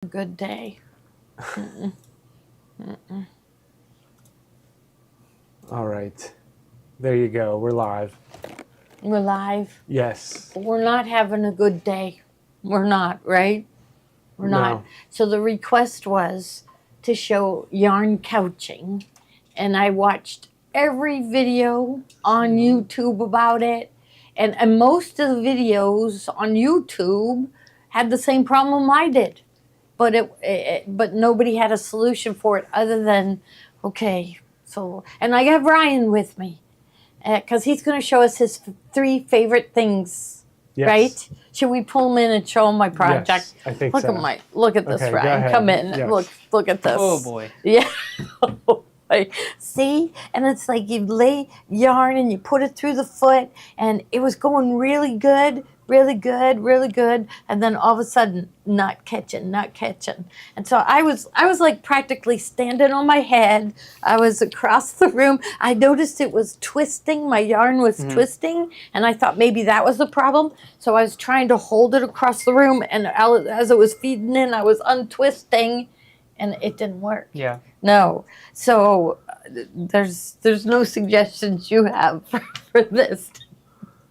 Good day. Mm-mm. Mm-mm. All right. There you go. We're live. We're live. Yes. We're not having a good day. We're not, right? We're not. No. So the request was to show yarn couching, and I watched every video on YouTube about it, and most of the videos on YouTube had the same problem I did, but but nobody had a solution for it other than, okay. So, and I got Ryan with me because he's going to show us his three favorite things. Yes. Right? Should we pull him in and show him my project? Yes, I think look so. Look at this, Okay, go Ryan. ahead. Come in. Yes. Look at this. Oh boy. Yeah. See? And it's like you lay yarn and you put it through the foot, and it was going really good, really good, really good, and then all of a sudden not catching. And so I was like practically standing on my head. I was across the room. I noticed it was twisting. My yarn was twisting, and I thought maybe that was the problem. So I was trying to hold it across the room, and as it was feeding in, I was untwisting, and it didn't work. Yeah. No. So there's no suggestions you have for this.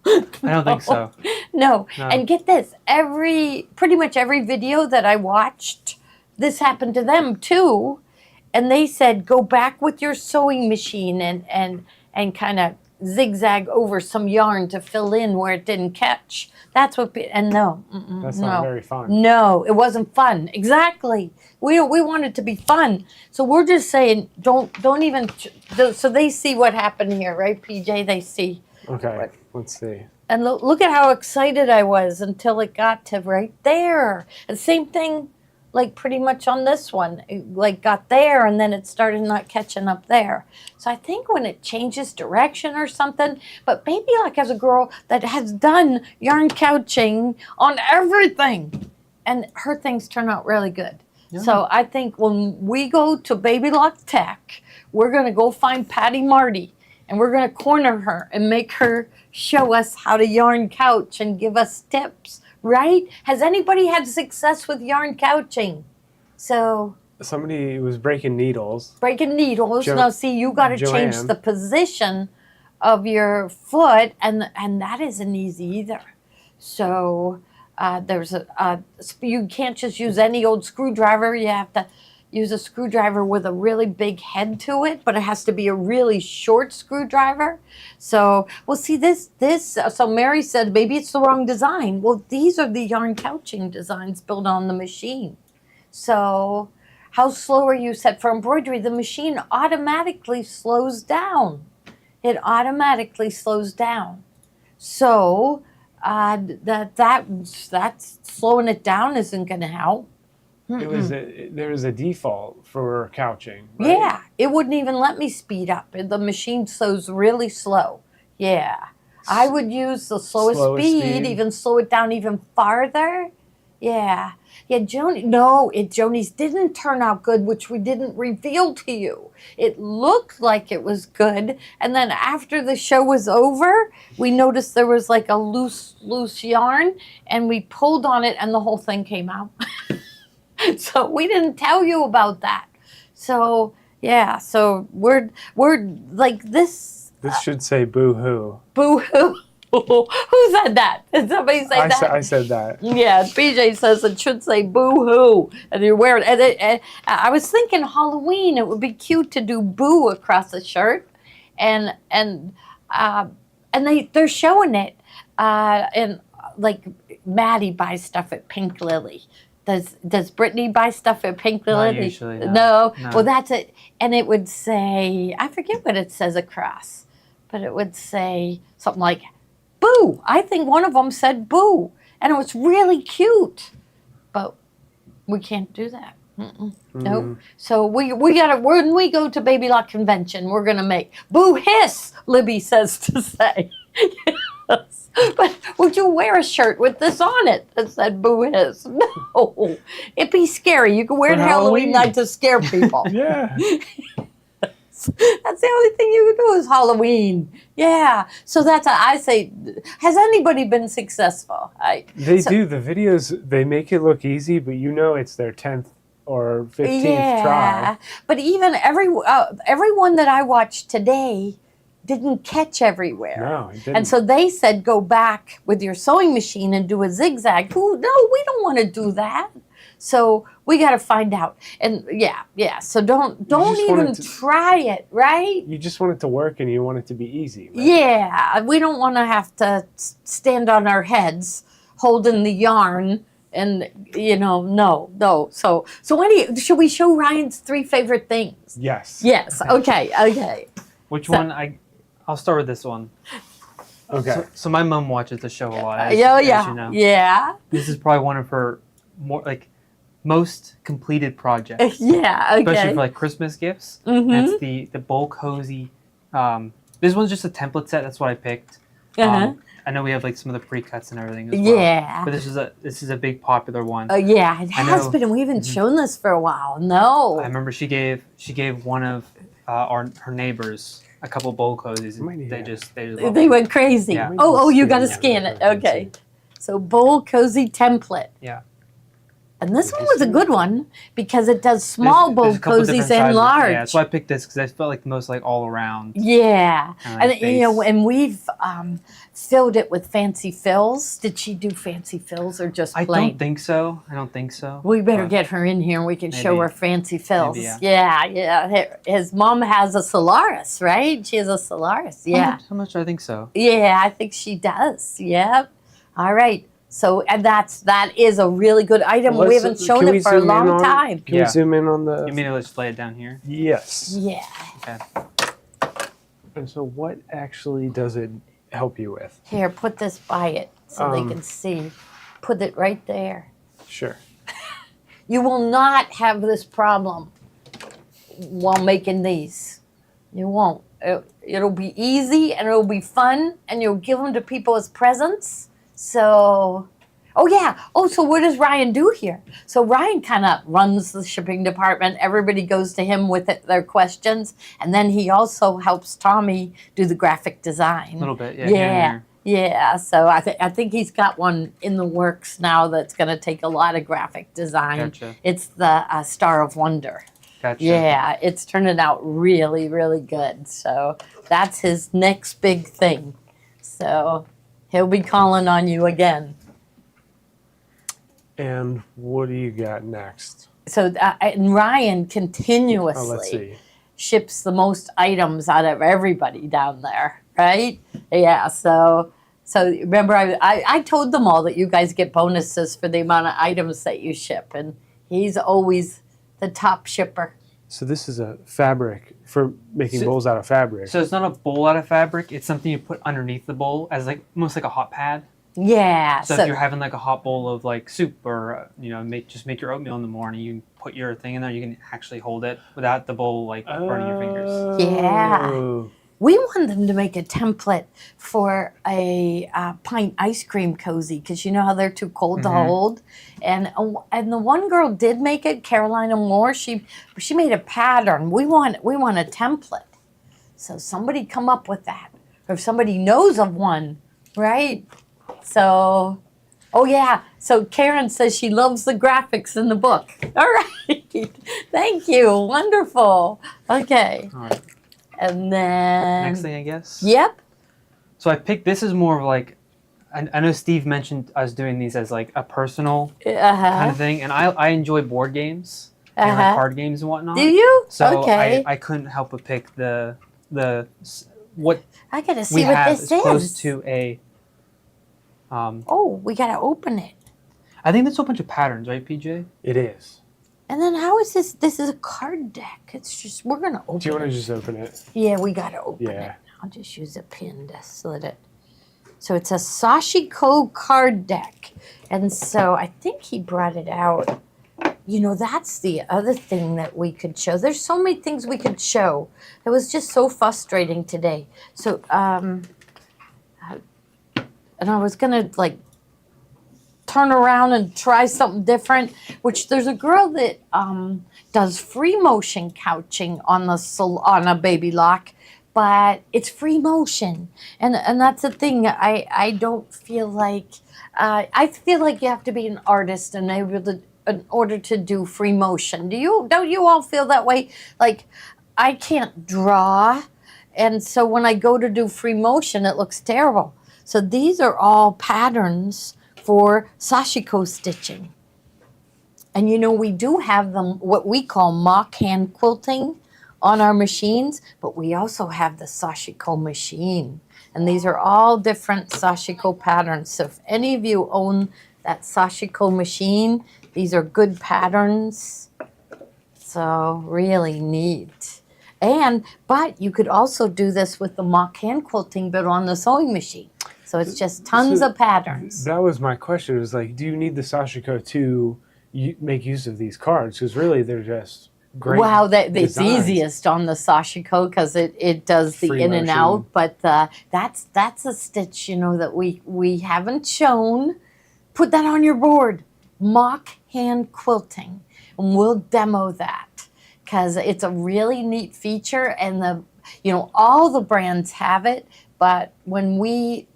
I don't think so. No. No. And get this, pretty much every video that I watched, this happened to them too. And they said, go back with your sewing machine and kind of zigzag over some yarn to fill in where it didn't catch. That's what, and no. That's no. not very fun. No, it wasn't fun. Exactly. We want it to be fun. So we're just saying, don't even, so they see what happened here, right, PJ? They see. Okay. Let's see. And look at how excited I was until it got to right there. And same thing, like pretty much on this one. It like got there and then it started not catching up there. So I think when it changes direction or something, but maybe like as a girl that has done yarn couching on everything, and her things turn out really good. Yeah. So I think when we go to Baby Lock Tech, we're going to go find Patty Marty. And we're going to corner her and make her show us how to yarn couch and give us tips, right? Has anybody had success with yarn couching? So somebody was breaking needles. Breaking needles. Now, see, you got to change the position of your foot, and that isn't easy either. So you can't just use any old screwdriver. You have to use a screwdriver with a really big head to it, but it has to be a really short screwdriver. So, well, see so Mary said, maybe it's the wrong design. Well, these are the yarn couching designs built on the machine. So, how slow are you set for embroidery? The machine automatically slows down. It automatically slows down. So, that's slowing it down isn't going to help. There was a default for couching, right? Yeah, it wouldn't even let me speed up. The machine sews really slow. Yeah, I would use the slowest speed, even slow it down even farther. Yeah, Joni's didn't turn out good, which we didn't reveal to you. It looked like it was good, and then after the show was over, we noticed there was like a loose yarn, and we pulled on it, and the whole thing came out. So we didn't tell you about that. So yeah, so we're like this. This should say boo-hoo. Boo-hoo. Who said that? Did somebody say that? I said that. Yeah, BJ says it should say boo-hoo. And you wear it. And I was thinking Halloween, it would be cute to do boo across the shirt. And they're showing it. And like Maddie buys stuff at Pink Lily. Does Brittany buy stuff at Pink Lily? Not usually, no. Well, that's it. And it would say, I forget what it says across, but it would say something like, boo. I think one of them said boo. And it was really cute. But we can't do that. Nope. So we gotta, when we go to Baby Lock Convention, we're gonna make boo hiss, Libby says to say. Yes. But would you wear a shirt with this on it that said boo hiss? No. It'd be scary. You could wear it Halloween night to scare people. Yeah. That's the only thing you can do is Halloween. Yeah. So that's I say. Has anybody been successful? They do. The videos, they make it look easy, but you know it's their 10th or 15th try. But even everyone that I watched today didn't catch everywhere. No, it didn't. And so they said, go back with your sewing machine and do a zigzag. Ooh, no, we don't want to do that. So we got to find out. And yeah. So don't even try it, right? You just want it to work and you want it to be easy. Right? Yeah, we don't want to have to stand on our heads holding the yarn. And no. So should we show Ryan's 3 favorite things? Yes. Yes. Okay. Which one? I'll start with this one. Okay. So my mom watches the show a lot. As Yeah. you know. Yeah. This is probably one of her most completed projects. Yeah. Okay. Especially for like Christmas gifts. Mhm. That's the Bowl Cozy. This one's just a template set. That's what I picked. Uh-huh. I know we have like some of the pre-cuts and everything as well. Yeah. But this is a big popular one. Yeah, it has know. been, and we haven't shown this for a while. No. I remember she gave one of her neighbors a couple bowl cozies. And they just loved They it. went crazy. Yeah. Oh, you got to Scan scan it. it. Okay. So bowl cozy template. Yeah. And this one was a good one because it does small bowl There's a couple cozies different and sizes. large. Yeah, so I picked this because I felt like the most like all around. Yeah, Kinda like and base. and we've filled it with fancy fills. Did she do fancy fills or just I plain? don't think so. We better but get her in here and we can show maybe. her fancy fills. Maybe, Yeah. His mom has a Solaris, right? She has a Solaris. Yeah. How much do I think so? Yeah, I think she does. Yep. All right. So, and that is a really good item. We haven't shown it for a long time. Can we zoom in on the... You mean to just lay it down here? Yes. Yeah. Okay. And so what actually does it help you with? Here, put this by it so they can see. Put it right there. Sure. You will not have this problem while making these. You won't. It'll be easy and it'll be fun and you'll give them to people as presents. So, so what does Ryan do here? So Ryan kind of runs the shipping department. Everybody goes to him with their questions. And then he also helps Tommy do the graphic design. A little bit, yeah. Here and there. Yeah, so I think he's got one in the works now that's going to take a lot of graphic design. Gotcha. It's the Star of Wonder. Gotcha. Yeah, it's turning out really, really good. So that's his next big thing. So he'll be calling on you again. And what do you got next? So and Ryan continuously Let's see. ships the most items out of everybody down there, right? Yeah, so remember I told them all that you guys get bonuses for the amount of items that you ship, and he's always the top shipper. So this is a fabric for making bowls out of fabric. So it's not a bowl out of fabric. It's something you put underneath the bowl as like almost like a hot pad. Yeah. So if you're having like a hot bowl of like soup or make your oatmeal in the morning, you put your thing in there. You can actually hold it without the bowl like burning your fingers. Yeah. We want them to make a template for a pint ice cream cozy because you know how they're too cold to hold, and the one girl did make it. Carolina Moore, she made a pattern. We want a template, so somebody come up with that, or if somebody knows of one, right? So, so Karen says she loves the graphics in the book. All right, thank you, wonderful. Okay. All right. And then Next thing, I guess. Yep. So I picked. This is more of like, I know Steve mentioned us doing these as like a personal kind of thing, and I enjoy board games and like card games and whatnot. Do you? So okay. I couldn't help but pick the what I gotta see we what have this as close is. to a. Oh, we gotta open it. I think that's a bunch of patterns, right, PJ? It is. And then how is this? This is a card deck. It's just we're gonna open it. Do you want to just open it? Yeah, we gotta open it. I'll just use a pin to slit it. So it's a sashiko card deck, and so I think he brought it out. You know, that's the other thing that we could show. There's so many things we could show. It was just so frustrating today. So, and I was gonna like turn around and try something different. Which there's a girl that does free motion couching on a baby lock, but it's free motion, and that's the thing. I don't feel like I feel like you have to be an artist in order to do free motion. Don't you all feel that way? Like I can't draw, and so when I go to do free motion, it looks terrible. So these are all patterns for sashiko stitching. And we do have them, what we call mock hand quilting on our machines, but we also have the sashiko machine. And these are all different sashiko patterns. So if any of you own that sashiko machine, these are good patterns. So really neat. But you could also do this with the mock hand quilting, but on the sewing machine. So it's just tons of patterns. That was my question. It was like, do you need the sashiko to make use of these cards? Because really, they're just great. Wow, it's designs. easiest on the sashiko because it does the Free in and motion. out. But that's a stitch that we haven't shown. Put that on your board. Mock hand quilting, and we'll demo that because it's a really neat feature. And all the brands have it. But when we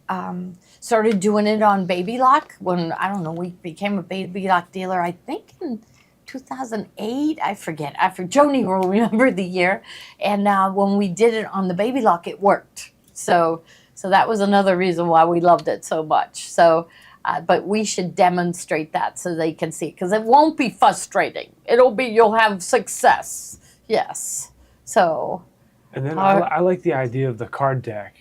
started doing it on Baby Lock, we became a Baby Lock dealer, I think in 2008, I forget. Joni will remember the year. And when we did it on the Baby Lock, it worked. So that was another reason why we loved it so much. So, but we should demonstrate that so they can see it, because it won't be frustrating. You'll have success. Yes. So. And then I like the idea of the card deck.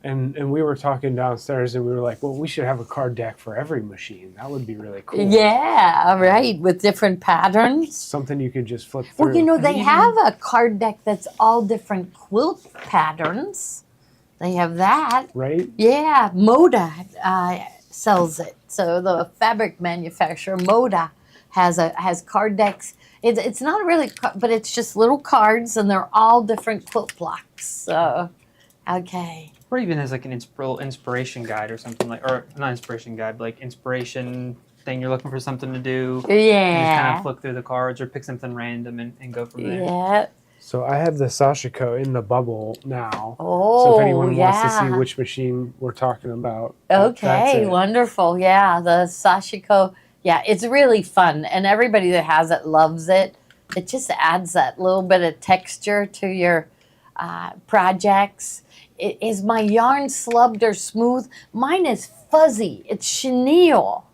And we were talking downstairs, and we were like, well, we should have a card deck for every machine. That would be really cool. Yeah, right, with different patterns. Something you could just flip through. Well, they have a card deck that's all different quilt patterns. They have that. Right? Yeah, Moda sells it. So the fabric manufacturer, Moda, has card decks. It's not really, but it's just little cards, and they're all different quilt blocks. So, okay. Or even as like an inspiration guide or something or not inspiration guide, but like inspiration thing you're looking for something to do. Yeah. You just kind of flip through the cards or pick something random and go from there. Yeah. So I have the sashiko in the bubble now. Oh, so if anyone yeah. wants to see which machine we're talking about. Okay, that's it. wonderful. Yeah, the sashiko. Yeah, it's really fun, and everybody that has it loves it. It just adds that little bit of texture to your projects. Is my yarn slubbed or smooth? Mine is fuzzy. It's chenille,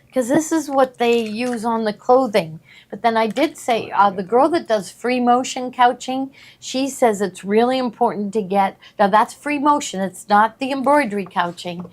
because this is what they use on the clothing. But then I did say, the girl that does free motion couching, she says it's really important to get, now that's free motion, it's not the embroidery couching.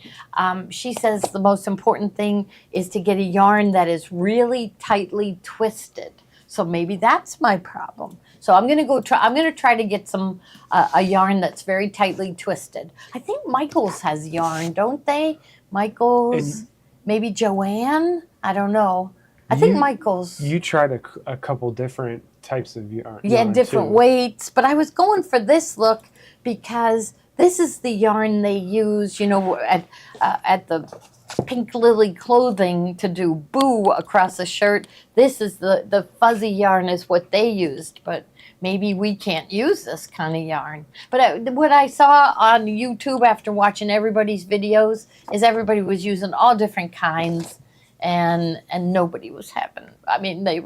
She says the most important thing is to get a yarn that is really tightly twisted. So maybe that's my problem. So I'm gonna try to get some a yarn that's very tightly twisted. I think Michaels has yarn, don't they? Michaels, maybe Joanne. I don't know. I think Michaels. You tried a couple different types of yarn. Yeah, different weights. But I was going for this look because this is the yarn they use, at the Pink Lily clothing to do boo across a shirt. This is the fuzzy yarn is what they used, but maybe we can't use this kind of yarn. But what I saw on YouTube after watching everybody's videos is everybody was using all different kinds, and nobody was having, they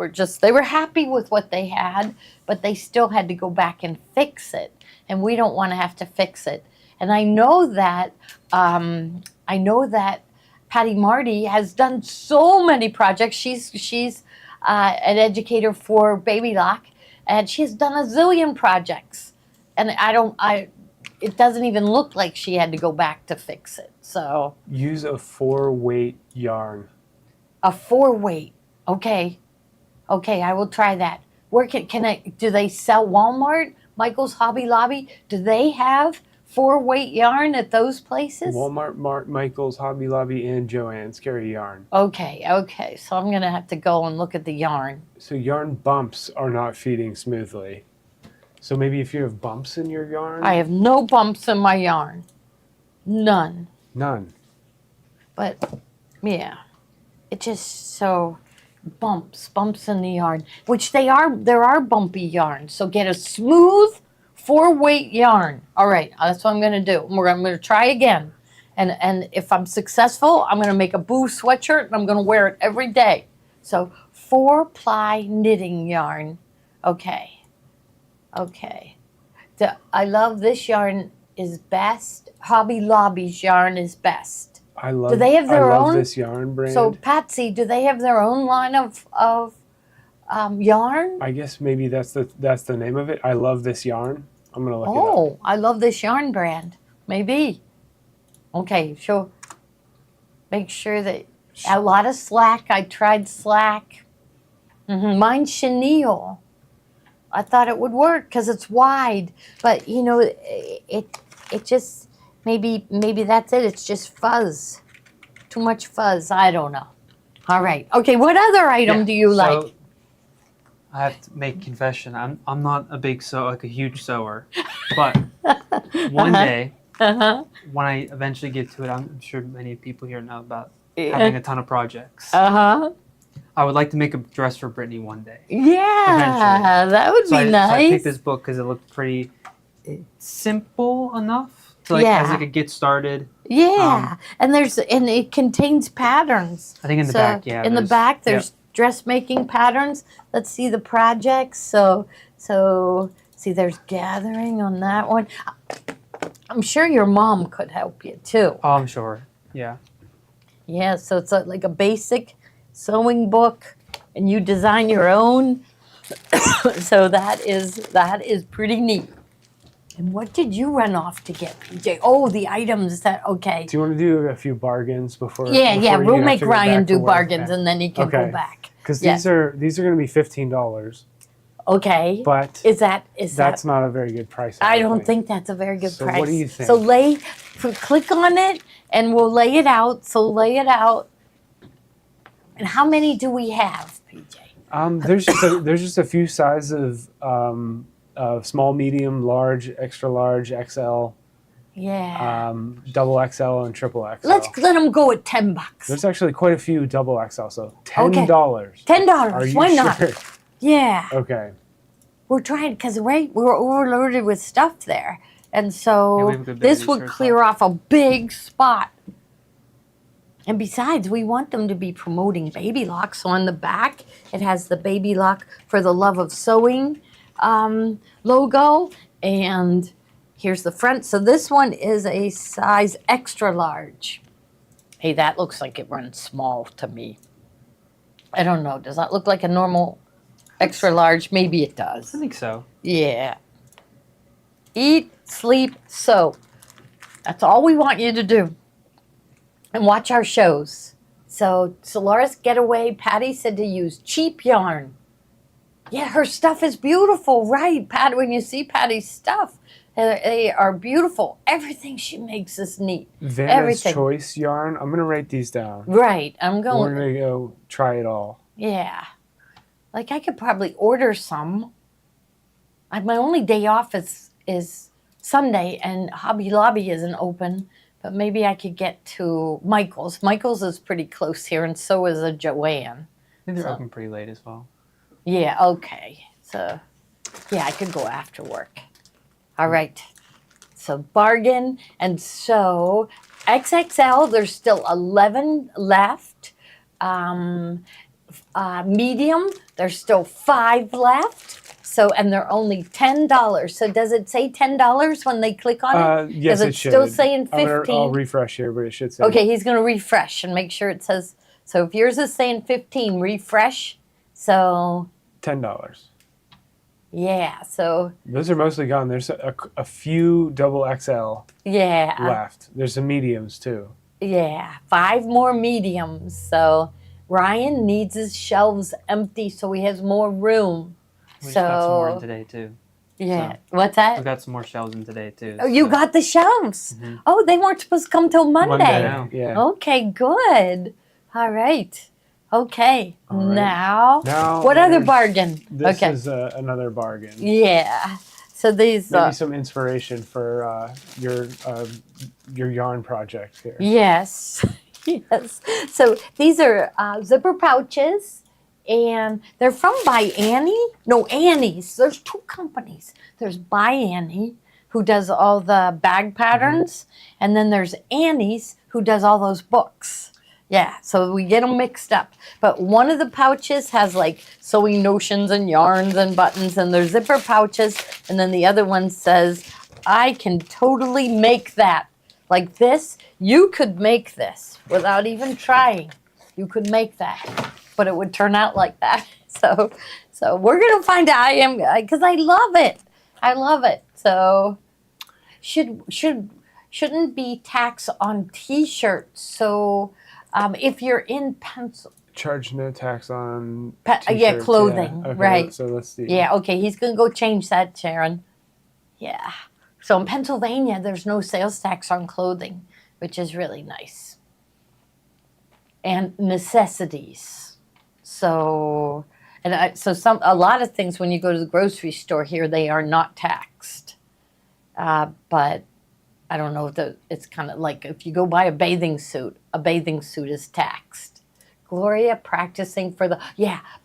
were happy with what they had, but they still had to go back and fix it, and we don't want to have to fix it. And I know that Patty Marty has done so many projects. She's an educator for Baby Lock, and she has done a zillion projects. And it doesn't even look like she had to go back to fix it. So use a 4-weight yarn. A 4-weight. Okay, I will try that. Where can I? Do they sell Walmart, Michael's, Hobby Lobby? Do they have 4-weight yarn at those places? Walmart, Michael's, Hobby Lobby, and Joann's carry yarn. Okay. So I'm going to have to go and look at the yarn. So yarn bumps are not feeding smoothly. So maybe if you have bumps in your yarn? I have no bumps in my yarn. None. None. But, yeah. it just so bumps in the yarn, which there are bumpy yarns. So get a smooth 4-weight yarn. All right, that's what I'm going to do. I'm going to try again. And if I'm successful, I'm going to make a Boo sweatshirt and I'm going to wear it every day. So 4-ply knitting yarn. Okay. I love this yarn is best. Hobby Lobby's yarn is best. Do they have their own? this yarn brand. So Patsy, do they have their own line of yarn? I guess maybe that's the name of it. I love this yarn. I'm gonna look it up. Oh, I love this yarn brand. Maybe. Okay, so make sure that a lot of slack. I tried slack. Mine's chenille. I thought it would work because it's wide, but you know, it just maybe that's it. It's just fuzz, too much fuzz. I don't know. All right. Okay. What other item do you like? I have to make confession. I'm not a huge sewer, but one day when I eventually get to it, I'm sure many people here know about having a ton of projects. I would like to make a dress for Brittany one day. Yeah, that would be nice. So I picked this book because it looked pretty simple enough to as I could get started. Yeah, and it contains patterns. I think in the back, in the back, there's dressmaking patterns. Let's see the projects. So see, there's gathering on that one. I'm sure your mom could help you too. Oh, I'm sure. Yeah. Yeah, so it's like a basic sewing book, and you design your own. So that is pretty neat. And what did you run off to get, PJ? Oh, the items okay. Do you want to do a few bargains before? Yeah. We'll make Ryan do bargains, and then he can go back. Because these are going to be $15. Okay. But is that's not a very good price? I don't think that's a very good price. What do you think? So click on it, and we'll lay it out. So lay it out. And how many do we have, PJ? There's just a few sizes of small, medium, large, extra large, XL. Yeah. Double XL and triple XL. Let them go at $10. There's actually quite a few double XL, so $10. $10. Are you Why sure? not? Yeah. Okay. We're trying because we're overloaded with stuff there, and so this would clear off a big spot. And besides, we want them to be promoting Baby Lock. So on the back, it has the Baby Lock for the Love of Sewing logo. And here's the front. So this one is a size extra large. Hey, that looks like it runs small to me. I don't know. Does that look like a normal extra large? Maybe it does. I think so. Yeah. Eat, sleep, sew. That's all we want you to do. And watch our shows. So Solaris Getaway, Patty said to use cheap yarn. Yeah, her stuff is beautiful, right? Patty, when you see Patty's stuff, they are beautiful. Everything she makes is neat. Vanna's Choice yarn. I'm going to write these down. Right. We're going to go try it all. Yeah. Like I could probably order some. My only day off is Sunday, and Hobby Lobby isn't open. But maybe I could get to Michael's. Michael's is pretty close here, and so is a Joanne. I think they're open pretty late as well. Yeah, okay. So, yeah, I could go after work. All right. So, bargain. And so, XXL, there's still 11 left. Medium, there's still 5 left. So, and they're only $10. So does it say $10 when they click on it? Yes, it should. Still saying 15? I'll refresh here, but it should say. Okay, he's going to refresh and make sure it says. So if yours is saying 15, refresh. So. $10. Yeah, so. Those are mostly gone. There's a few double XL left. There's some mediums too. Yeah, 5 more mediums. So Ryan needs his shelves empty so he has more room. We just got some more in today, too. Yeah. So, what's that? We got some more shelves in today, too. Oh, you got the shelves? Mm-hmm. Oh, they weren't supposed to come till Monday. Yeah. Okay, good. All right. Okay. All right. Now what other bargain? This is another bargain. Yeah. So these... Maybe some inspiration for your yarn project here. Yes. Yes. So these are zipper pouches, and they're from By Annie. No, Annie's. There's two companies. There's By Annie, who does all the bag patterns, and then there's Annie's, who does all those books. Yeah, so we get them mixed up. But one of the pouches has like sewing notions and yarns and buttons, and they're zipper pouches. And then the other one says, I can totally make that. Like this, you could make this without even trying. You could make that, but it would turn out like that. So we're gonna find out. Because I love it. I love it. So shouldn't be tax on T-shirts. So if you're in pencil. Charge no tax on Yeah, clothing, Okay, right. So let's see. Yeah, okay, he's going to go change that, Sharon. Yeah. So in Pennsylvania, there's no sales tax on clothing, which is really nice. And necessities. So, a lot of things when you go to the grocery store here, they are not taxed. But I don't know if it's kind of like if you go buy a bathing suit is taxed. Gloria practicing for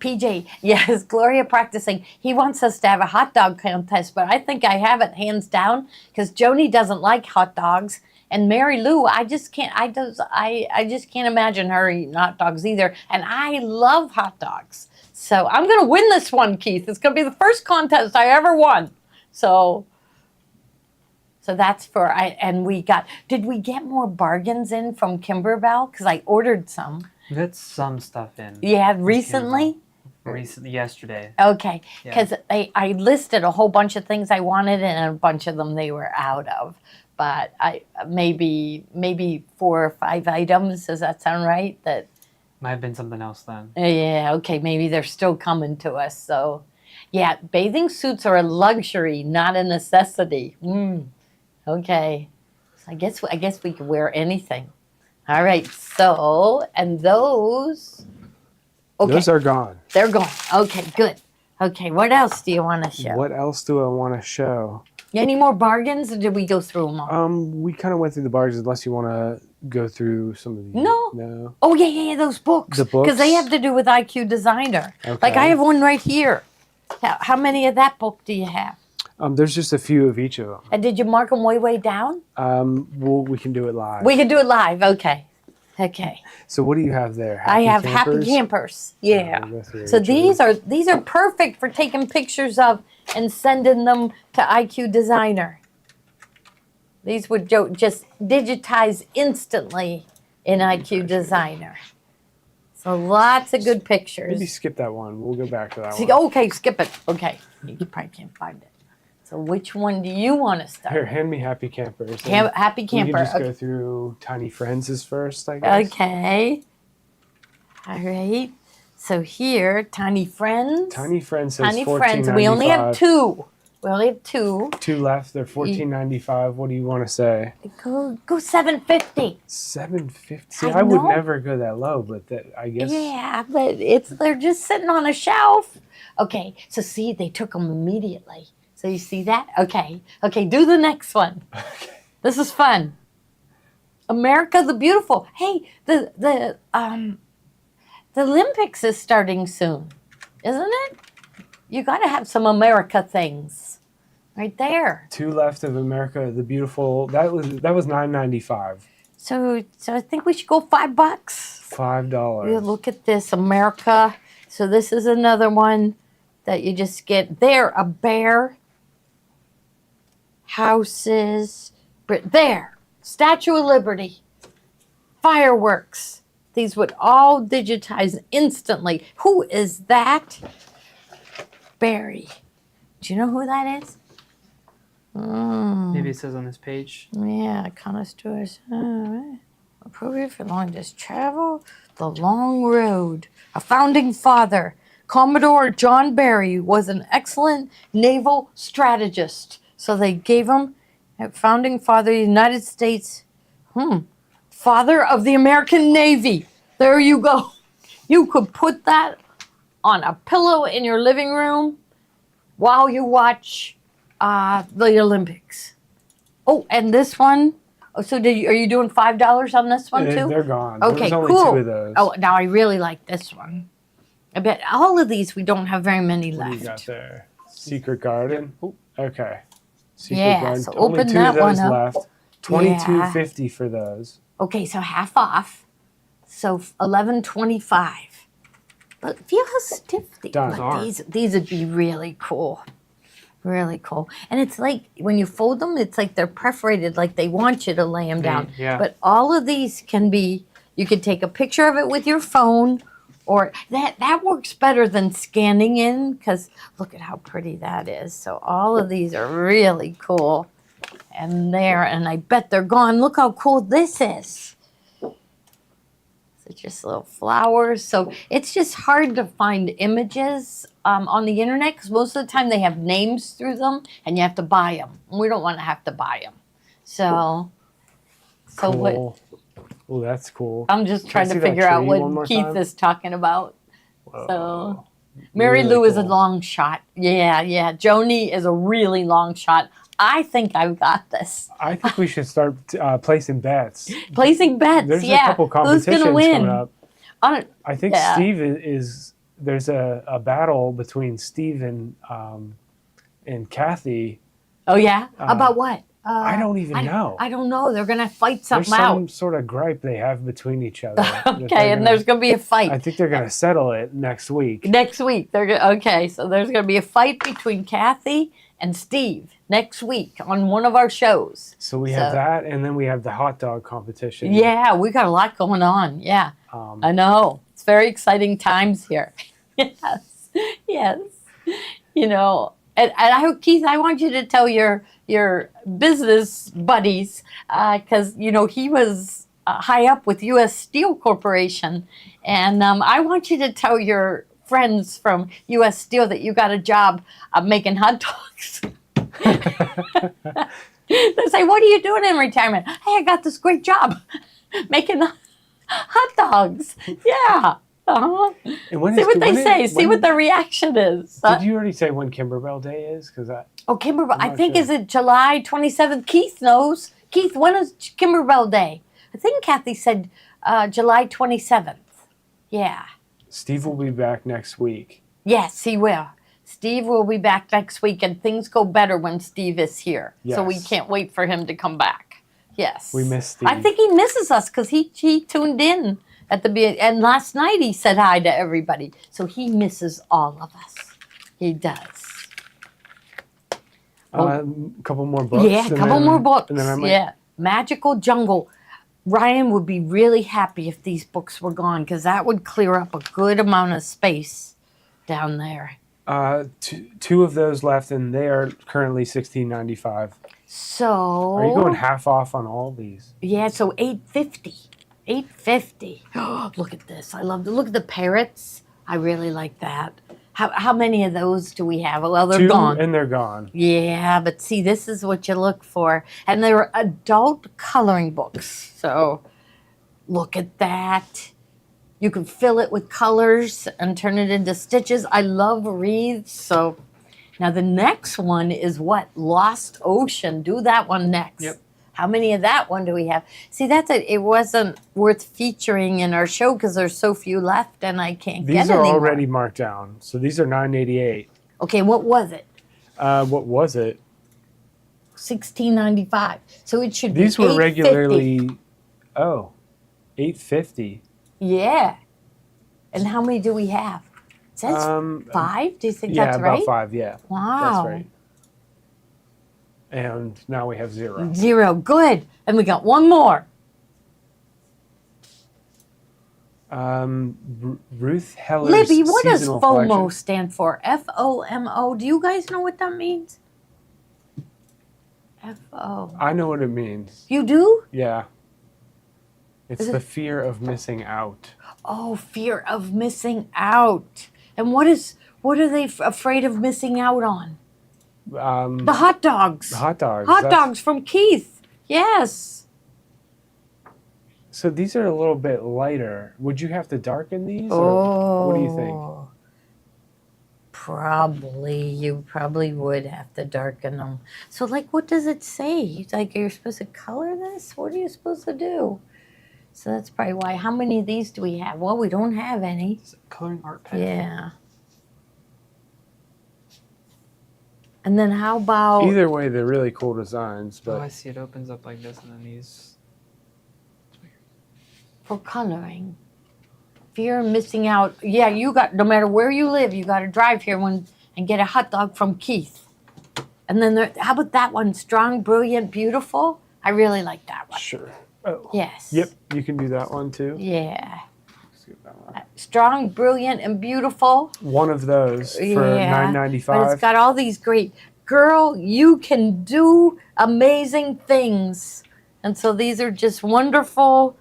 PJ, yes, Gloria practicing. He wants us to have a hot dog contest, but I think I have it hands down because Joni doesn't like hot dogs. And Mary Lou, I just can't imagine her eating hot dogs either. And I love hot dogs. So I'm going to win this one, Keith. It's going to be the first contest I ever won. So that's did we get more bargains in from Kimberbell? Because I ordered some. We got some stuff in. Yeah, recently? Recently, yesterday. Okay, because I listed a whole bunch of things I wanted, and a bunch of them they were out of. But I maybe 4 or 5 items. Does that sound right? That might have been something else then. Yeah. Okay. Maybe they're still coming to us. So, yeah, bathing suits are a luxury, not a necessity. Okay. So I guess we could wear anything. All right. So, and those. Okay. Those are gone. They're gone. Okay. Good. Okay. What else do you want to show? What else do I want to show? Any more bargains, or did we go through them all? We kind of went through the bargains, unless you want to go through some of the. No. Oh yeah, those books. The books, because they have to do with IQ Designer. Okay. Like I have one right here. How many of that book do you have? There's just a few of each of them. And did you mark them way down? We can do it live. We can do it live. Okay. So what do you have there? I have Happy Campers. Yeah. So these are perfect for taking pictures of and sending them to IQ Designer. These would just digitize instantly in IQ Designer. So lots of good pictures. Maybe skip that one. We'll go back to that one. Okay, skip it. Okay. You probably can't find it. So which one do you want to start? Here, hand me Happy Campers. Happy Camper. We can just go through Tiny Friends first, I guess. Okay. All right. So here, Tiny Friends. Tiny Friends says Tiny $14.95. Friends. We only have two. Two left. They're $14.95. What do you want to say? Go $7.50. $7.50. See, I I would know. never go that low, but I guess. Yeah, but they're just sitting on a shelf. Okay. So see, they took them immediately. So you see that? Okay. Do the next one. Okay. This is fun. America the Beautiful. Hey, the Olympics is starting soon, isn't it? You got to have some America things, right there. Two left of America the Beautiful. That was $9.95. So I think we should go $5. $5. You look at this, America. So this is another one that you just get there. A bear. Houses. There. Statue of Liberty. Fireworks. These would all digitize instantly. Who is that? Barry. Do you know who that is? Maybe it says on this page. Yeah, connoisseurs. Appropriate for long distance travel. The Long Road. A founding father. Commodore John Barry was an excellent naval strategist. So they gave him a founding father of the United States. Father of the American Navy. There you go. You could put that on a pillow in your living room while you watch the Olympics. Oh, and this one. Oh, so are you doing $5 on this one too? They're gone. Okay, There's only cool. 2 of those. Oh, now I really like this one. I bet all of these we don't have very many What do you got left. there? Secret Garden. Okay. Secret Yeah, Garden. so Only open 2 that of those one up. left. $22.50 for those. Okay, so half off. So $11.25. But feel how stiff these Done. are. These would be really cool. Really cool. And it's like when you fold them, it's like they're perforated, like they want you to lay them down. Yeah. But all of these can be, you could take a picture of it with your phone, or that works better than scanning in, because look at how pretty that is. So all of these are really cool. And I bet they're gone. Look how cool this is. It's just little flowers. So it's just hard to find images on the internet, because most of the time they have names through them and you have to buy them. We don't want to have to buy them. So Cool. what? Oh, that's cool. I'm just trying see to that figure out tree one what more Keith time? is talking about. Whoa. So Mary Really Lou is a cool. long shot. Yeah. Joni is a really long shot. I think I've got this. I think we should start placing bets. Placing bets. There's yeah. a couple Who's competitions gonna win? coming up. I think Yeah. Steve is. There's a battle between Steve and Kathy. Oh yeah. About what? I don't even know. I don't know. They're gonna fight There's something out. some sort of gripe they have between each other. that Okay, they're and gonna- there's gonna be a fight I think they're going to settle it next week. next week. Okay, so there's gonna be a fight between Kathy and Steve next week on one of our shows. So we have that, and then we have the hot dog competition. Yeah, we got a lot going on. Yeah, I know. It's very exciting times here. yes. You know, and Keith, I want you to tell your business buddies, because he was high up with U.S. Steel Corporation, and I want you to tell your friends from U.S. Steel that you got a job making hot dogs. They say, "What are you doing in retirement?" "Hey, I got this great job making hot dogs." Yeah. Uh-huh. And when See is- what they when is- say. See when- what the reaction is. Did you already say when Kimberbell Day is? Because Kimberbell, I'm I not think sure. is it July 27th? Keith knows. Keith, when is Kimberbell Day? I think Kathy said July 27th. Yeah. Steve will be back next week. Yes, he will. Steve will be back next week, and things go better when Steve is here. So we Yes. can't wait for him to come back. Yes. We miss Steve. I think he misses us because he tuned in at the beginning. And last night he said hi to everybody. So he misses all of us. He does. A couple more books. Yeah, a and couple then- more books. And then I might, Yeah. Magical Jungle. Ryan would be really happy if these books were gone, because that would clear up a good amount of space down there. two of those left, and they are currently $16.95. So Are you going half off on all these? yeah, so $8.50. $8.50. Look at this. I love look at the parrots. I really like that. How many of those do we have? Well, they're 2, gone. and they're gone. Yeah, but see, this is what you look for. And they're adult coloring books. So look at that. You can fill it with colors and turn it into stitches. I love wreaths. So now the next one is what? Lost Ocean. Do that one next. Yep. How many of that one do we have? See, it wasn't worth featuring in our show because there's so few left and I can't get These any are more. already marked down. So these are $9.88. Okay, what was it? What was it? $16.95. So it should be These were $8.50. regularly, $8.50. Yeah. And how many do we have? It says 5? Do you think Yeah, that's about right? 5, yeah. Wow. That's right. And now we have 0. 0. Good. And we got one more. Ruth Heller's Libby, what does seasonal FOMO collection. stand for? FOMO. Do you guys know what that means? FO. I know what it means. You do? Yeah. It's Is it- the fear of missing out. Oh, fear of missing out. And what are they afraid of missing out on? The hot dogs. Hot dogs. Hot That's- dogs from Keith. Yes. So these are a little bit lighter. Would you have to darken these? Or what do you think? Probably, you probably would have to darken them. So, like, what does it say? Like, you're supposed to color this? What are you supposed to do? So that's probably why. How many of these do we have? Well, we don't have any. It's a coloring art pen. Yeah. And then how about Either way, they're really cool designs. Oh, I But see. It opens up like this, and then these. for coloring? Fear of missing out. Yeah, you got, no matter where you live, you got to drive here and get a hot dog from Keith. And then how about that one? Strong, brilliant, beautiful. I really like that one. sure. Oh. Yes. Yep, you can do that one too. Yeah. Let's get that one. Strong, brilliant, and beautiful. One of those for Yeah, But it's $9.95. got all these great, girl, you can do amazing things. And so these are just wonderful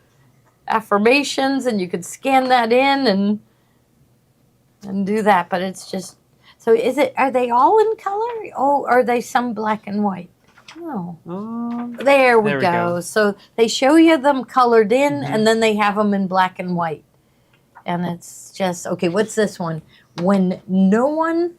affirmations, and you could scan that in and do that. But it's just, so are they all in color? Oh, are they some black and white? No. There we go. So they show you them colored in, and then they have them in black and white. And it's just, okay, what's this one? When no one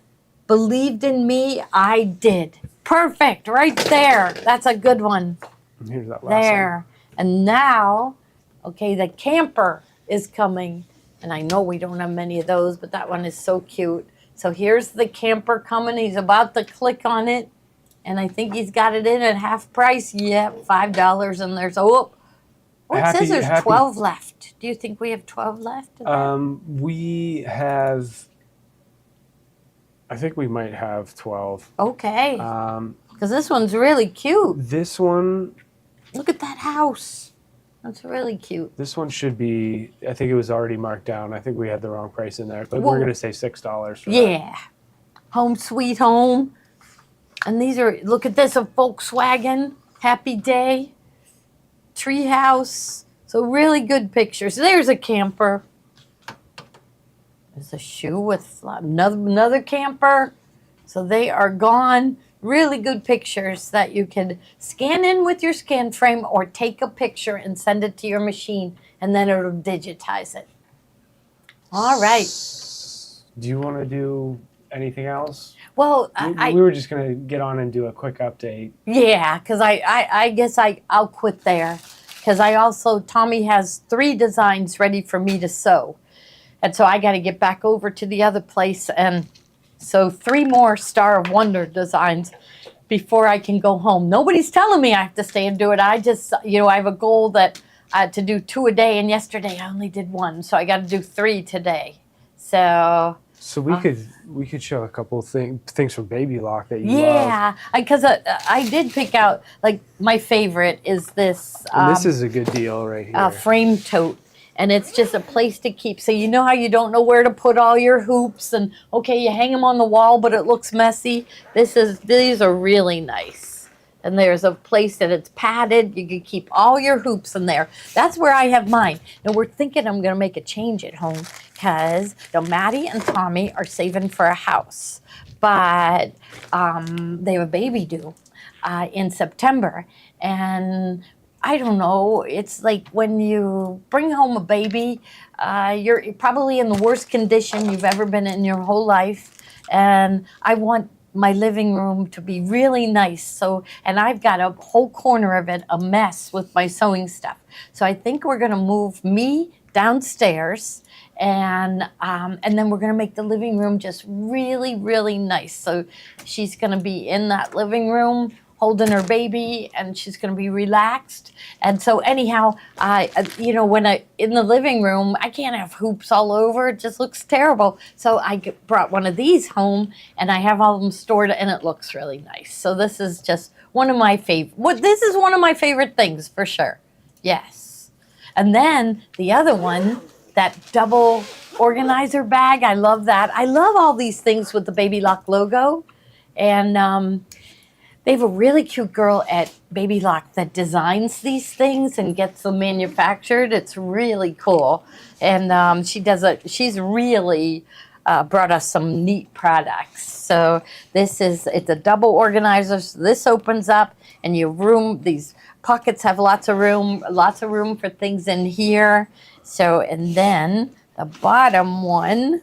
believed in me, I did. Perfect, right there. That's a good one. And here's that last one. There. And now, okay, the camper is coming. And I know we don't have many of those, but that one is so cute. So here's the camper coming. He's about to click on it. And I think he's got it in at half price. Yep, $5. And there's, it says there's 12 left. Do you think we have 12 left? We have, I think we might have 12. Okay. Because this one's really cute. This one, Look at that house. That's really cute. this one should be, I think it was already marked down. I think we had the wrong price in there, but Whoa. we're going to say $6 for that. Yeah. Home sweet home. And these are, look at this, a Volkswagen. Happy Day. Treehouse. So really good pictures. There's a camper. There's a shoe with another camper. So they are gone. Really good pictures that you can scan in with your scan frame or take a picture and send it to your machine, and then it'll digitize it. All right. Do you want to do anything else? Well, We were just going to get on and do a quick update. yeah, because I guess I'll quit there. Because Tommy has 3 designs ready for me to sew. And so I got to get back over to the other place and sew 3 more Star of Wonder designs before I can go home. Nobody's telling me I have to stay and do it. I just, I have a goal that to do 2 a day, and yesterday I only did 1. So I got to do 3 today. So we could show a couple of things from Baby Lock that you love. yeah, because I did pick out, like, my favorite is this. And this is a good deal right here. Frame tote. And it's just a place to keep. So you know how you don't know where to put all your hoops, and okay, you hang them on the wall, but it looks messy. These are really nice. And there's a place that it's padded. You can keep all your hoops in there. That's where I have mine. And we're thinking I'm going to make a change at home because Maddie and Tommy are saving for a house. But they have a baby due in September. And I don't know, it's like when you bring home a baby, you're probably in the worst condition you've ever been in your whole life. And I want my living room to be really nice. So, and I've got a whole corner of it a mess with my sewing stuff. So I think we're gonna move me downstairs, and then we're gonna make the living room just really, really nice. So she's gonna be in that living room holding her baby, and she's going to be relaxed. And so anyhow, when in the living room, I can't have hoops all over. It just looks terrible. So I brought one of these home, and I have all of them stored, and it looks really nice. So this is just one of my favorite. This is one of my favorite things for sure. Yes. And then the other one, that double organizer bag. I love that. I love all these things with the Baby Lock logo, and they have a really cute girl at Baby Lock that designs these things and gets them manufactured. It's really cool. And she's really brought us some neat products. So it's a double organizer. So this opens up, and these pockets have lots of room for things in here. So, and then the bottom one,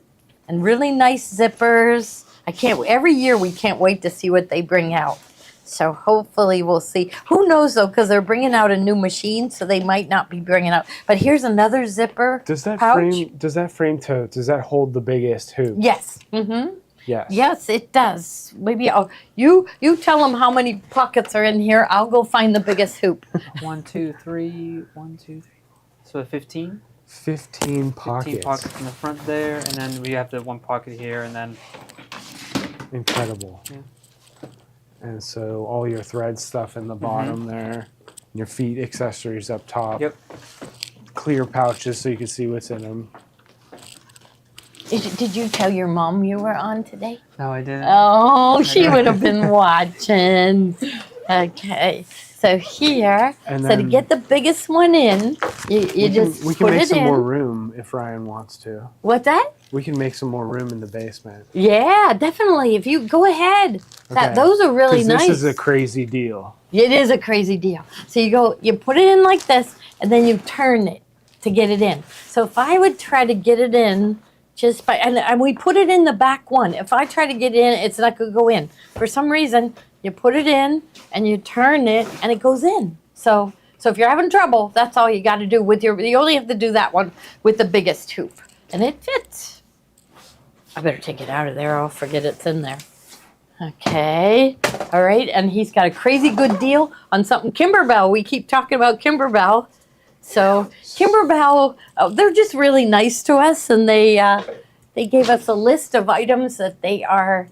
and really nice zippers. Every year we can't wait to see what they bring out. So hopefully we'll see. Who knows though, because they're bringing out a new machine, so they might not be bringing out. But here's another zipper Does that pouch. does that hold the biggest hoop? Yes. Mm-hmm. Yes. Yes, it does. Maybe you tell them how many pockets are in here. I'll go find the biggest hoop. 1, 2, 3, 1, 2, 3. So 15. 15 pockets. 15 pockets in the front there, and then we have the one pocket here, and then. Incredible. Yeah. And so all your thread stuff in the bottom there, your feet accessories up top. Yep. Clear pouches so you can see what's in them. Did you tell your mom you were on today? No, I didn't. Oh, she would have been watching. Okay. So here, And so to then get the biggest one in, you just we can put make it some in. more room if Ryan wants to. What's that? We can make some more room in the basement. Yeah, definitely. If you go ahead, Okay. those are really 'Cause nice. This is a crazy deal. It is a crazy deal. So you put it in like this, and then you turn it to get it in. So if I would try to get it in just by, and we put it in the back one. If I try to get in, it's not going to go in. For some reason, you put it in, and you turn it, and it goes in. So if you're having trouble, that's all you got to do with you only have to do that one with the biggest hoop. And it fits. I better take it out of there. I'll forget it's in there. Okay. All right. And he's got a crazy good deal on something Kimberbell. We keep talking about Kimberbell. So Kimberbell, they're just really nice to us, and they gave us a list of items that they are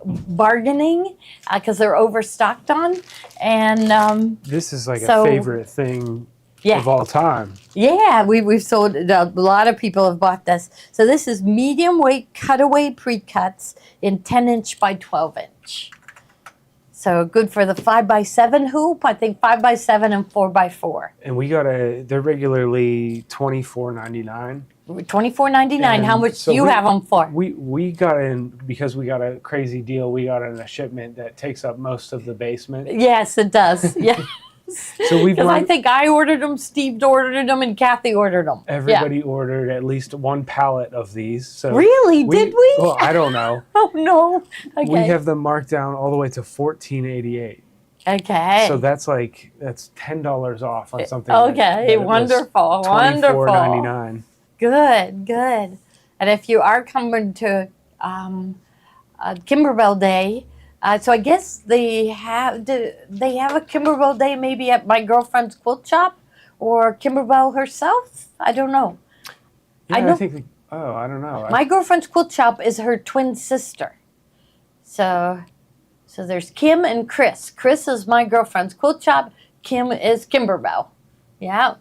bargaining because they're overstocked on. And This is like So- a favorite thing yeah. of all time. Yeah, we've sold, a lot of people have bought this. So this is medium weight cutaway pre-cuts in 10-inch by 12-inch. So good for the 5x7 hoop, I think 5x7 and 4x4. And they're regularly $24.99. $24.99, how And much so do you have them for? We got in, because we got a crazy deal, we got in a shipment that takes up most of the basement. Yes, it does, yeah. So we've Because I run, think I ordered them, Steve ordered them, and Kathy ordered them. everybody ordered at least one pallet of these. So Really? Did we? Well, I don't know. Oh, no. Okay. We have them marked down all the way to $14.88. Okay. So that's $10 off on something. Okay, wonderful, wonderful. $24.99. Good, good. And if you are coming to Kimberbell Day, so I guess they have a Kimberbell Day maybe at my girlfriend's quilt shop or Kimberbell herself. I don't know. Yeah, I know- I don't know. My girlfriend's quilt shop is her twin sister. So there's Kim and Chris. Chris is my girlfriend's quilt shop. Kim is Kimberbell. Yeah.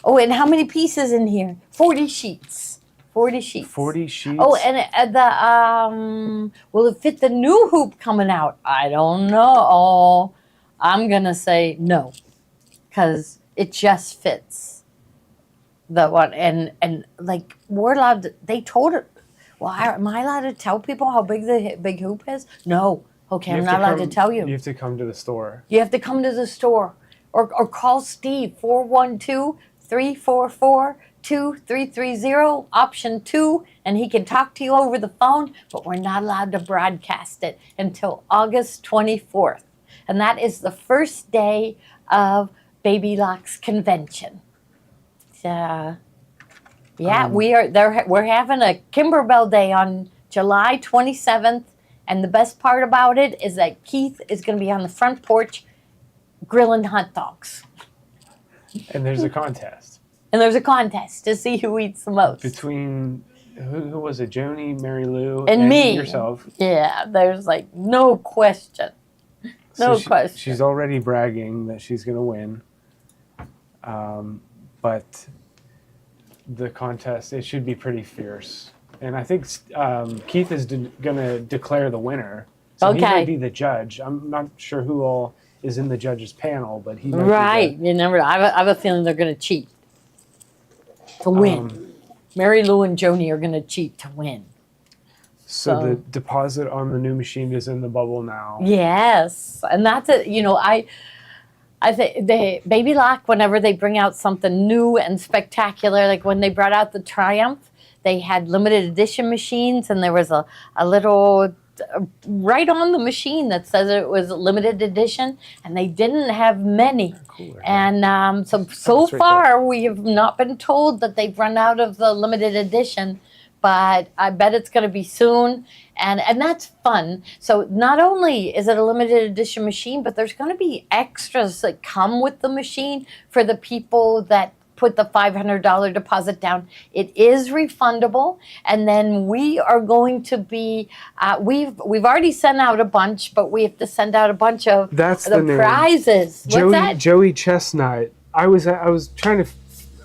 Oh, and how many pieces in here? 40 sheets. 40 sheets. 40 sheets. Oh, and will it fit the new hoop coming out? I don't know. I'm gonna say no, because it just fits the one. And like we're allowed. They told it. Well, am I allowed to tell people how big the big hoop is? No. Okay, I'm not allowed to tell you. You have to come to the store. You have to come to the store or call Steve 412-344-2330 option 2, and he can talk to you over the phone, but we're not allowed to broadcast it until August 24th. And that is the first day of Baby Lock's convention. So yeah, we're having a Kimberbell Day on July 27th. And the best part about it is that Keith is going to be on the front porch grilling hot dogs. And there's a contest. And there's a contest to see who eats the most. Between, who was it? Joni, Mary Lou, And me. yourself. Yeah, there's like no question. No question. She's already bragging that she's going to win. But the contest, it should be pretty fierce. And I think Keith is going to declare the winner. So he Okay. might be the judge. I'm not sure who all is in the judges panel, but he might Right. be You never. I have a feeling they're going to cheat to win. Mary Lou and Joni are going to cheat to win. So the deposit on the new machine is in the bubble now. Yes, and that's it. You know, I think the Baby Lock, whenever they bring out something new and spectacular, like when they brought out the Triumph, they had limited edition machines, and there was a little right on the machine that says it was limited edition, and they didn't have many. Cooler. And so it's right far, we have not been told that they've run out of the limited edition, but I bet it's going to be soon. And that's fun. So not only is it a limited edition machine, but there's going to be extras that come with the machine for the people that put the $500 deposit down. It is refundable, and then we are going to be. We've already sent out a bunch, but we have to send out a bunch of That's the name. prizes. What's that? Joey Chestnut. I was trying to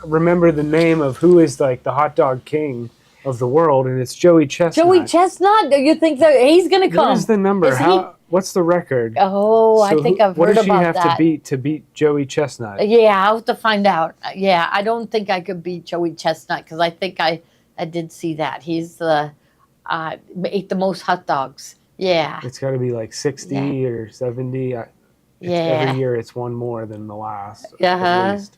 remember the name of who is like the hot dog king of the world, and it's Joey Chestnut. Joey Chestnut. Do you think that he's going to come? What is the number? Is he- How? What's the record? Oh, I think I've heard about that. What does she have to beat Joey Chestnut? Yeah, I'll have to find out. Yeah, I don't think I could beat Joey Chestnut because I think I did see that. He's the ate the most hot dogs. Yeah. It's got to be like 60 or 70. Every year it's one more than the last. At least.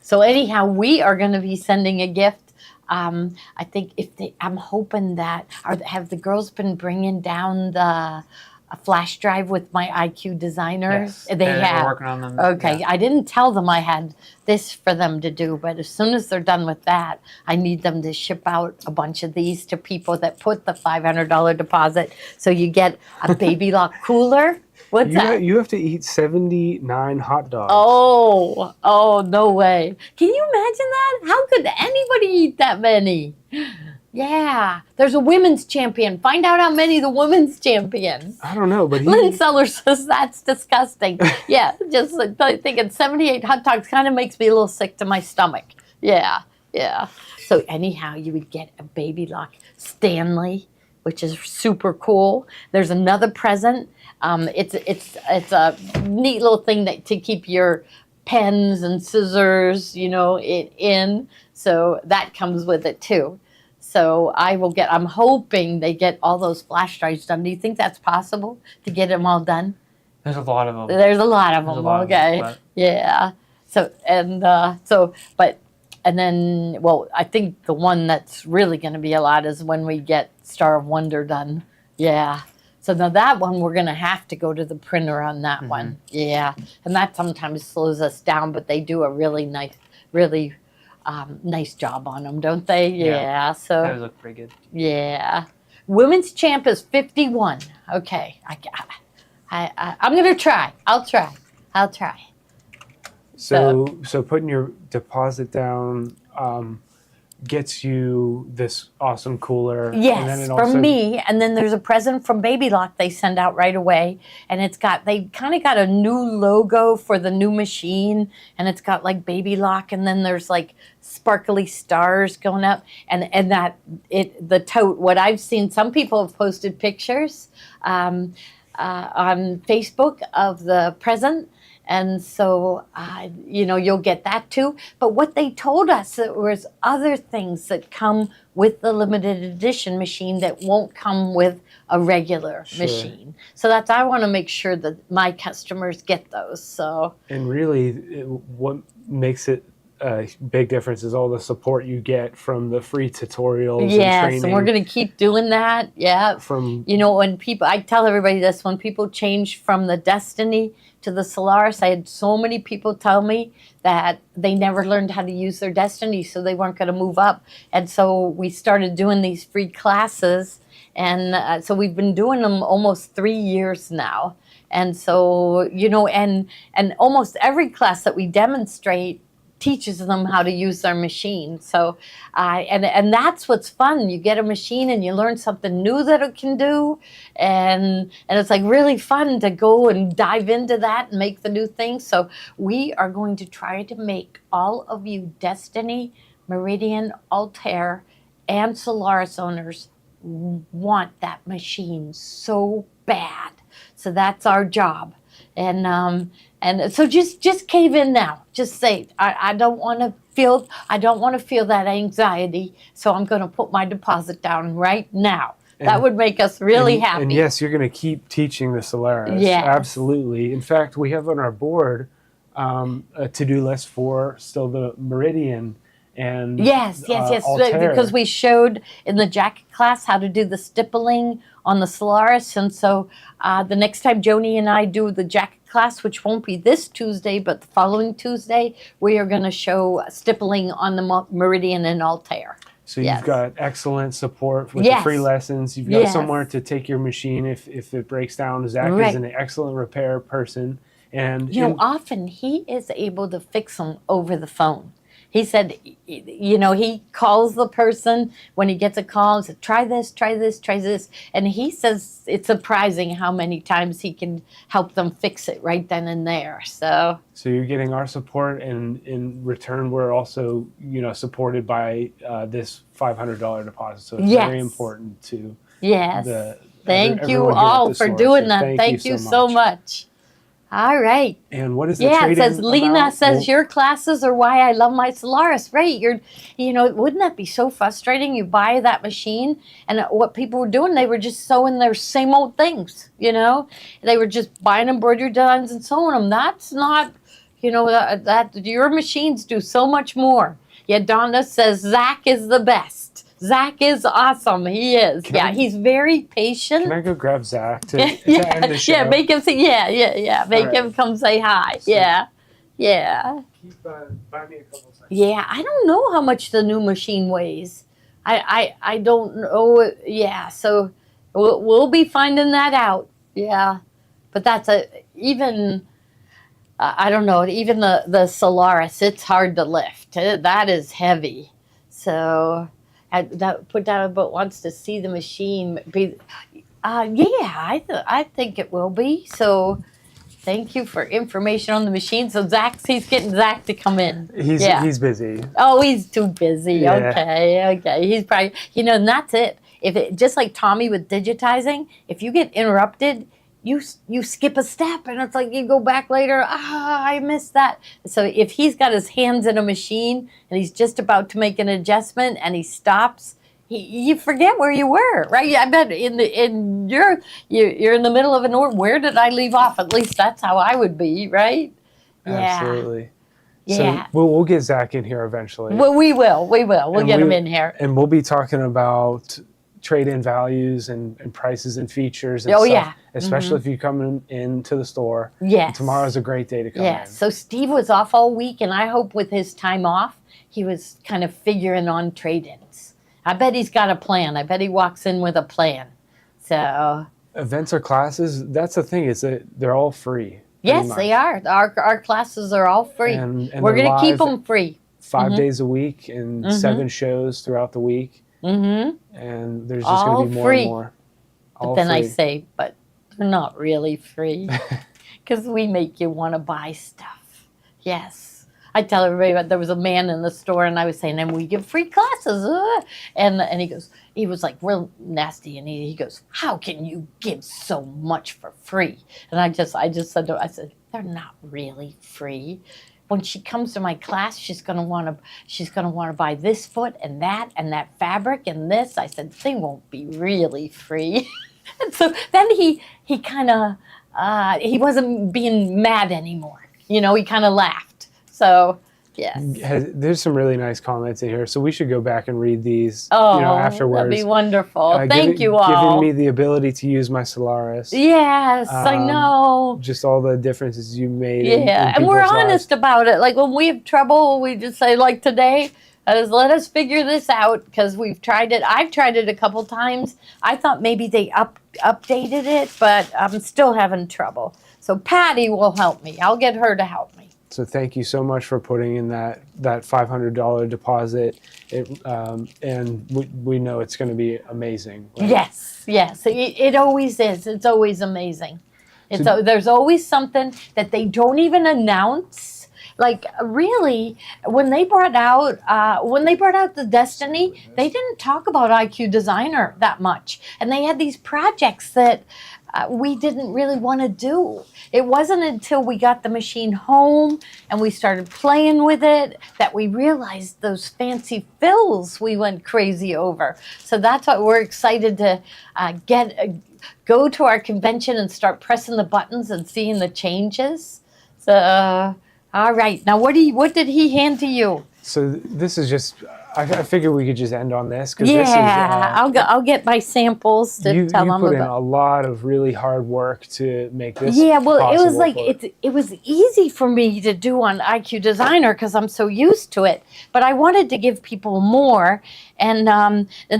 So anyhow, we are going to be sending a gift. I think I'm hoping that have the girls been bringing down a flash drive with my IQ designers? Yes, They have. We're working on them. Okay, Yeah. I didn't tell them I had this for them to do, but as soon as they're done with that, I need them to ship out a bunch of these to people that put the $500 deposit. So you get a baby lock cooler. What's that? You have to eat 79 hot dogs. Oh, no way. Can you imagine that? How could anybody eat that many? Yeah. There's a women's champion. Find out how many the women's champion. I don't know, but Lynn Sellers says that's disgusting. Yeah, just thinking 78 hot dogs kind of makes me a little sick to my stomach. Yeah. So anyhow, you would get a baby lock Stanley, which is super cool. There's another present. It's a neat little thing to keep your pens and scissors, in. So that comes with it too. So I'm hoping they get all those flash drives done. Do you think that's possible to get them all done? There's a lot of them. There's a lot of them. Okay. Yeah. So, and then, I think the one that's really going to be a lot is when we get Star of Wonder done. Yeah. So now that one, we're going to have to go to the printer on that one. Yeah. And that sometimes slows us down, but they do a really nice job on them, don't they? Yeah. So those look pretty good. Yeah. Women's champ is 51. Okay. I'm going to try. I'll try. So putting your deposit down gets you this awesome cooler. Yes, and then it from me. And then there's a present from Baby Lock they send out right away. And they kind of got a new logo for the new machine. And it's got like Baby Lock. And then there's like sparkly stars going up. And the tote, what I've seen, some people have posted pictures on Facebook of the present. And so, you'll get that too. But what they told us, there was other things that come with the limited edition machine that won't come with a regular machine. So I want to make sure that my customers get those. So. And really, what makes it a big difference is all the support you get from the free tutorials and training. Yes, and we're going to keep doing that. Yeah. When people, I tell everybody this, when people change from the Destiny to the Solaris, I had so many people tell me that they never learned how to use their Destiny, so they weren't going to move up. And so we started doing these free classes, and so we've been doing them almost 3 years now. And so, and almost every class that we demonstrate teaches them how to use their machine. So, and that's what's fun. You get a machine and you learn something new that it can do, and it's like really fun to go and dive into that and make the new things. So we are going to try to make all of you Destiny, Meridian, Altair, and Solaris owners want that machine so bad. So that's our job. And so just cave in now. Just say, I don't want to feel that anxiety, so I'm going to put my deposit down right now. That would make us really happy. And yes, you're going to keep teaching the Solaris. Yes. Absolutely. In fact, we have on our board a to-do list for still the Meridian. and Yes, Altair. because we showed in the jacket class how to do the stippling on the Solaris, and so the next time Joni and I do the jacket class, which won't be this Tuesday, but the following Tuesday, we are going to show stippling on the Meridian and Altair. So Yes. you've got excellent support with Yes. the free lessons. You've got Yes. somewhere to take your machine if it breaks down. Zach Right. is an excellent repair person. And You know, often he is able to fix them over the phone. He said, you know, he calls the person when he gets a call and says, try this, try this, try this. And he says it's surprising how many times he can help them fix it right then and there. So you're getting our support, and in return, we're also, supported by this $500 deposit. So it's Yes. very important to yes, everyone thank you here at all the for store. doing So that. Thank you so much. All right. And what is the Yeah, it trade-in says Lena amount? says Well, your classes are why I love my Solaris. Right? Wouldn't that be so frustrating? You buy that machine, and what people were doing, they were just sewing their same old things. They were just buying embroidery designs and sewing them. That's not, that your machines do so much more. Yeah, Donna says Zach is the best. Zach is awesome. He is. He's very patient. Can I go grab Zach to end the show? Yeah, make him say, make him come say hi. So- Yeah. Keep, buy me a couple seconds. Yeah, I don't know how much the new machine weighs. I don't know. Yeah, so we'll be finding that out. Yeah, but that's I don't know, even the Solaris, it's hard to lift. That is heavy. So put down, but wants to see the machine be. I think it will be. So thank you for information on the machine. So he's getting Zach to come in. He's busy. Oh, he's too busy. Yeah. Okay. He's probably, and that's it. Just like Tommy with digitizing, if you get interrupted, you skip a step, and it's like you go back later. I missed that. So if he's got his hands in a machine and he's just about to make an adjustment and he stops, you forget where you were, right? I bet you're in the middle of an order. Where did I leave off? At least that's how I would be, right? Absolutely. Yeah. So we'll get Zach in here eventually. Well, we will. We'll And get him in here. And we'll be talking about trade-in values and prices and features and Oh, stuff, yeah. especially if you come into the store. Yes. Tomorrow's a great day to come in. So Steve was off all week, and I hope with his time off, he was kind of figuring on trade-ins. I bet he's got a plan. I bet he walks in with a plan. So Events or classes, that's the thing, is that they're all free. yes, much. they are. Our classes are all free. And We're they're going to keep live them free. 5 days a week and 7 shows throughout the week. Mm-hmm. And there's just going All to be more free. and more. But All then I free. say, but they're not really free because we make you want to buy stuff. Yes. I tell everybody about there was a man in the store, and I was saying, and we give free classes. And he was like real nasty, and he goes, how can you give so much for free? And I just said to him, I said, they're not really free. When she comes to my class, she's gonna want to buy this foot and that fabric and this. I said, they won't be really free. And so then he kind of he wasn't being mad anymore. He kind of laughed. So yes. There's some really nice comments in here, so we should go back and read these Oh, afterwards. that'd be wonderful. Thank Giving- you all. Giving me the ability to use my Solaris. Yes, I know. Just all the differences you made. in And we're people's lives. honest about it. Like when we have trouble, we just say, like today, let us figure this out because we've tried it. I've tried it a couple times. I thought maybe they updated it, but I'm still having trouble. So Patty will help me. I'll get her to help me. So thank you so much for putting in that $500 deposit. And we know it's going to be amazing. Right? Yes. It always is. It's always amazing. There's always something that they don't even announce. Like really, when they brought out the Destiny, they didn't talk about IQ Designer that much, and they had these projects that we didn't really want to do. It wasn't until we got the machine home and we started playing with it that we realized those fancy fills we went crazy over. So that's why we're excited to go to our convention and start pressing the buttons and seeing the changes. So, all right. Now, what did he hand to you? So this is just, I figured we could just end on this. 'Cause Yeah, this is, I'll get my samples to you tell them put in about. a lot of really hard work to make this Yeah, well, it was possible like for- it was easy for me to do on IQ Designer because I'm so used to it. But I wanted to give people more, and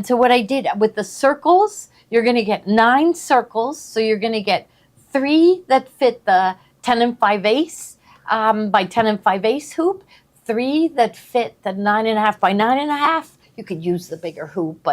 so what I did with the circles, you're going to get 9 circles. So you're going to get 3 that fit the 10 and 5 ace by 10 and 5 ace hoop, 3 that fit the 9.5 by 9.5. You could use the bigger hoop,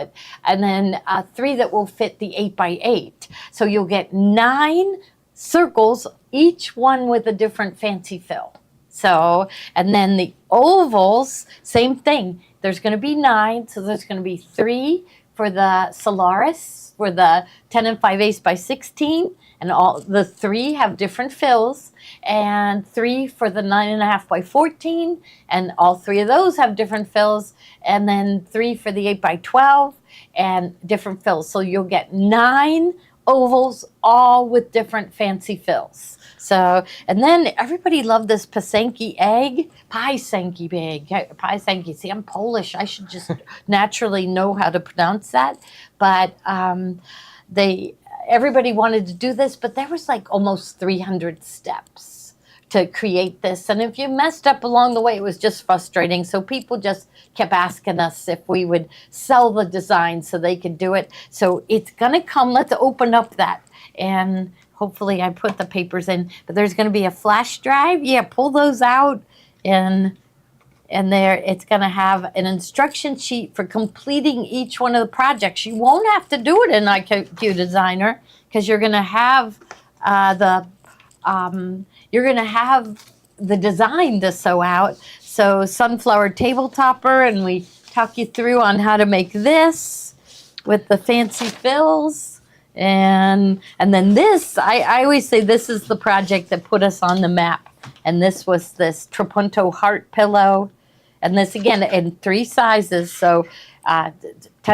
and then 3 that will fit the 8 by 8. So you'll get 9 circles, each one with a different fancy fill. So, and then the ovals, same thing. There's going to be 9, so there's going to be 3 for the Solaris, for the 10 and 5 ace by 16, and all the 3 have different fills, and 3 for the 9.5 by 14, and all 3 of those have different fills, and then 3 for the 8 by 12, and different fills. So you'll get 9 ovals, all with different fancy fills. So, and then everybody loved this Pasenki egg, Pasenki egg, Pasenki. See, I'm Polish. I should just naturally know how to pronounce that. But everybody wanted to do this, but there was like almost 300 steps to create this. And if you messed up along the way, it was just frustrating. So people just kept asking us if we would sell the design so they could do it. So it's going to come. Let's open up that. And hopefully I put the papers in, but there's going to be a flash drive. Yeah, pull those out, and there it's going to have an instruction sheet for completing each one of the projects. You won't have to do it in IQ Designer because you're going to have the design to sew out. So sunflower table topper, and we talk you through on how to make this with the fancy fills. And then this, I always say this is the project that put us on the map. And this was this trapunto heart pillow. And this, again, in 3 sizes. So 10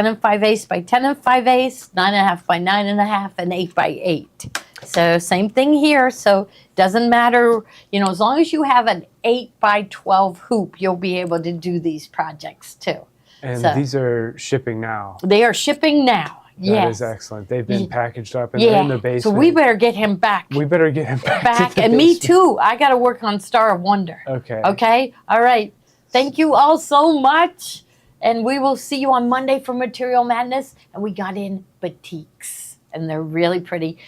and 5 ace by 10 and 5 ace, 9.5 by 9.5, and 8 by 8. So same thing here. So doesn't matter, as long as you have an 8 by 12 hoop, you'll be able to do these projects too. And So these are shipping now. they are shipping now. That Yes. is excellent. They've been packaged up and they're in the basement. So we better get him back. We better get him back. to the And me basement. too. I got to work on Star of Wonder. Okay. Okay? All right. Thank you all so much. And we will see you on Monday for Material Madness. And we got in batiks. And they're really pretty.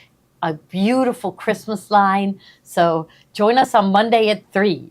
A beautiful Christmas line. So join us on Monday at 3.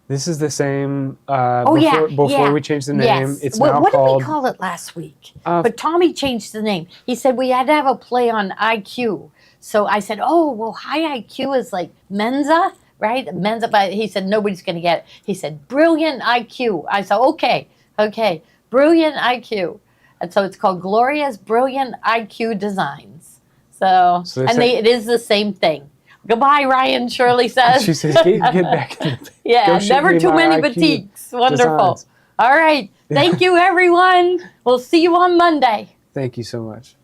This is the same. yeah. Before we change the name, Yes. it's What now did called. we call it last week? Uh, But Tommy changed the name. He said we had to have a play on IQ. So I said, oh, well, high IQ is like Mensa, right? Mensa, but he said nobody's going to get it. He said brilliant IQ. I said, okay, brilliant IQ. And so it's called Gloria's Brilliant IQ Designs. So it is the same thing. Goodbye, Ryan, Shirley says. She says, get back in the Yeah, Go shoot never me too my many IQ batiks. Wonderful. designs. All right. Thank you, everyone. We'll see you on Monday. Thank you so much.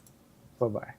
Bye-bye.